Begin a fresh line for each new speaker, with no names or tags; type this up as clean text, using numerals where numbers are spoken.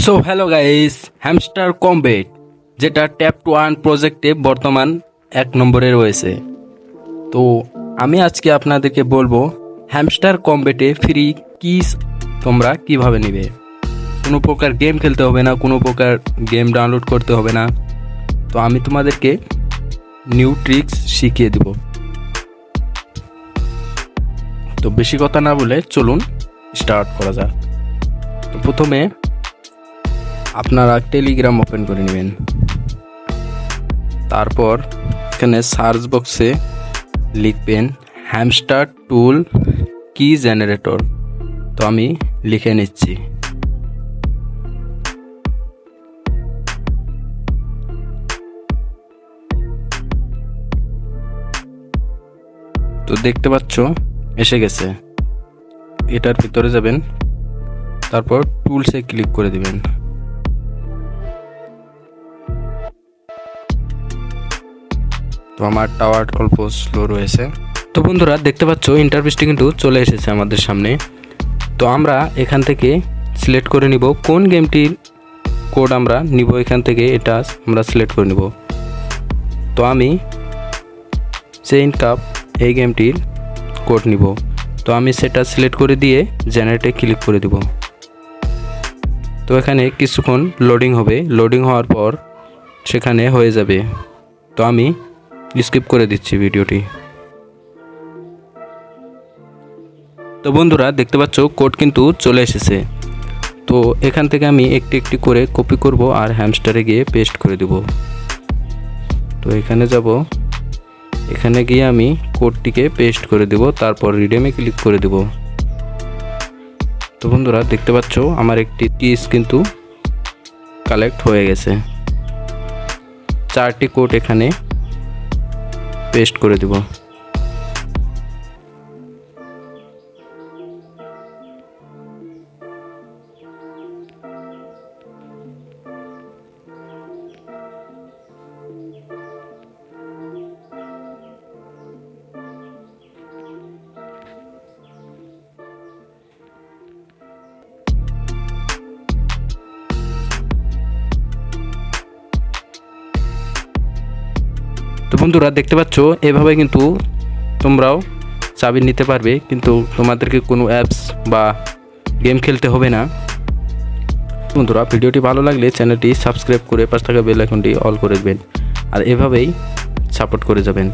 So hello guys, hamster combat যেটা tap to earn প্রজেক্টে বর্তমান 1 নম্বরে রয়েছে। তো আমি আজকে আপনাদেরকে বলবো হ্যামস্টার কমবেটে ফ্রি কিস তোমরা কিভাবে নিবে। কোনো প্রকার গেম খেলতে হবে না, কোনো প্রকার গেম ডাউনলোড করতে হবে না। তো আমি তোমাদেরকে নিউ ট্রিক্স শিখিয়ে দিব। তো বেশি কথা না বলে চলুন স্টার্ট করা যাক। তো প্রথমে আপনারা টেলিগ্রাম ওপেন করে নেবেন। তারপর এখানে সার্চ বক্সে লিখবেন হ্যামস্টার টুল কি জেনারেটর। তো আমি লিখে নিচ্ছি। তো দেখতে পাচ্ছ এসে গেছে। এটার ভিতরে যাবেন, তারপর টুলসে ক্লিক করে দিবেন। তো আমার টাওয়ার অল্প স্লো রয়েছে। তো বন্ধুরা দেখতে পাচ্ছ ইন্টারফেসটি কিন্তু চলে এসেছে আমাদের সামনে। তো আমরা এখান থেকে সিলেক্ট করে নিব কোন গেমটির কোড আমরা নিব। এখান থেকে এটা আমরা সিলেক্ট করে নিব। তো আমি চেইন কাপ এই গেমটির কোড নিব। তো আমি সেটা সিলেক্ট করে দিয়ে জেনারেটে ক্লিক করে দিব। তো এখানে কিছুক্ষণ লোডিং হবে, লোডিং হওয়ার পর সেখানে হয়ে যাবে। তো আমি স্কিপ করে দিচ্ছি ভিডিওটি। তো বন্ধুরা দেখতে পাচ্ছ কোড কিন্তু চলে এসেছে। তো এখান থেকে আমি একটি একটি করে কপি করব আর হ্যামস্টারে গিয়ে পেস্ট করে দেব। তো এখানে যাব, এখানে গিয়ে আমি কোডটিকে পেস্ট করে দেব, তারপর রিডেমে ক্লিক করে দেব। তো বন্ধুরা দেখতে পাচ্ছ আমার একটি কিস কিন্তু কালেক্ট হয়ে গেছে। 4টি কোড এখানে পেস্ট করে দেব। তো বন্ধুরা দেখতে পাচ্ছ এভাবে কিন্তু তোমরাও চাবি নিতে পারবে, কিন্তু তোমাদেরকে কোনো অ্যাপস বা গেম খেলতে হবে না। বন্ধুরা ভিডিওটি ভালো লাগলে চ্যানেলটি সাবস্ক্রাইব করে পাশে থাকা বেল আইকনটি অল করে দেবেন, আর এভাবেই সাপোর্ট করে যাবেন।